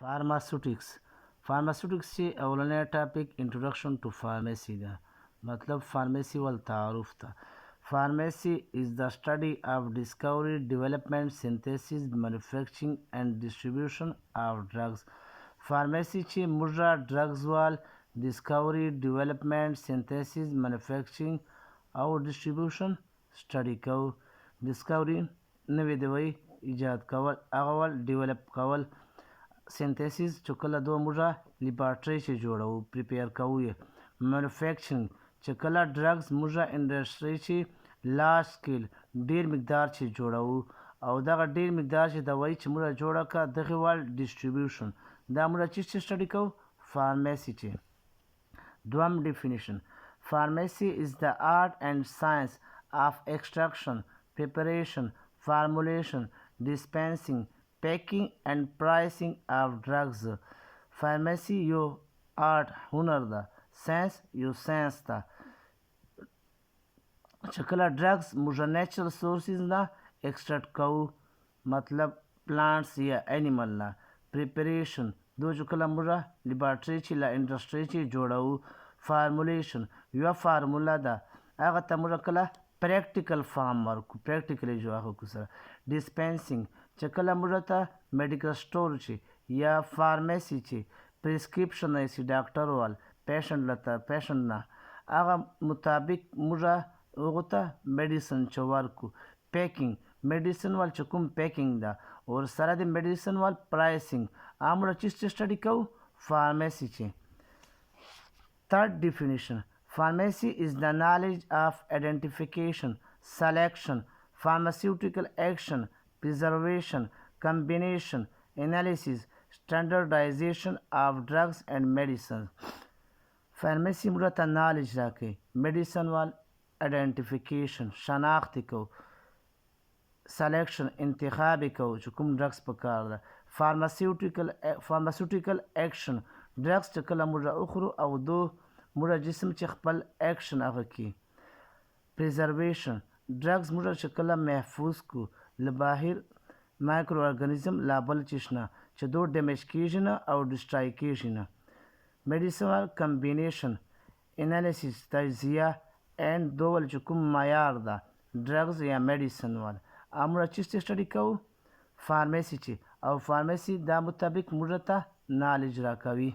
فارماسوټکس چې اولنی ټاپک انټروډکشن ټو فارمیسي ده، مطلب فارمیسي ول تعارف ته. Pharmacy is the study of discovery, development, synthesis, manufacturing and distribution of drugs. Pharmacy چې موږ drugs وال discovery, development, synthesis, manufacturing او distribution study کوو. discovery نوې دوی ایجاد کول، هغه ول develop کول، synthesis چې کله دوه موږ لیبارټري چې جوړو پریپیر کوو یې، manufacturing چې کله ډرګز موږ انډسټري چې لارج سکیل ډیر مقدار چې جوړو، او دغه ډیر مقدار چې دوی چې موږ جوړه کړه دغه وال ډیسټریبیوشن، دا موږ چې سټډي کوو فارمیسي چې. دوم ډیفینیشن: فارمیسي is the art and science of extraction, preparation, formulation, dispensing, packing and pricing of drugs. فارمیسي یو آرټ هنر ده، ساینس یو ساینس ده چې کله ډرګز موږ نیچرل سورسز نه ایکسټرکټ کوو، مطلب پلانټس یا انیمل نه. پریپریشن دو چې کله موږ لیبارټري چې له انډسټري چې جوړو. فارمولیشن یوه فارموله ده، هغه ته موږ کله پریکټیکل فارم ورکو، پریکټیکلی جوړه کړو سره. ډسپینسینګ چې کله موږ ته میډیکل سټور چې یا فارمیسي چې پرسکرپشن ایسي ډاکټر وال پیشنټ نه هغه مطابق موږ هغو ته میډیسن چې ورکو. پیکینګ میډیسن وال چې کوم پیکینګ ده، اور سره د میډیسن وال پرایسینګ، هغه موږ چې سټډي کوو فارمیسي چې. Third definition: Pharmacy is the knowledge of identification, selection, pharmaceutical action, preservation, combination, analysis, standardization of drugs and medicines. Pharmacy موږ ته knowledge راکوي، میډیسن وال identification شناخت کو، selection انتخاب کو چې کوم ډرګس په کار ده. pharmaceutical action ډرګس چې کله موږ اخورو او دو موږ جسم چې خپل اکشن هغه کوي. پریزرویشن ډرګس موږ چې کله محفوظ کو له بهر مایکرو ارګانیزم لا بل چیز نه چې دو ډیمیج کیږي نه او ډسټرای کیږي نه. میډیسنل کمبینیشن انالیسیس تجزیه اینڈ دول چې کوم معیار ده ډرګز یا میډیسن وال، موږ چې سټډي کوو فارمیسي چې، او فارمیسي دا مطابق موږ ته نالج راکوي.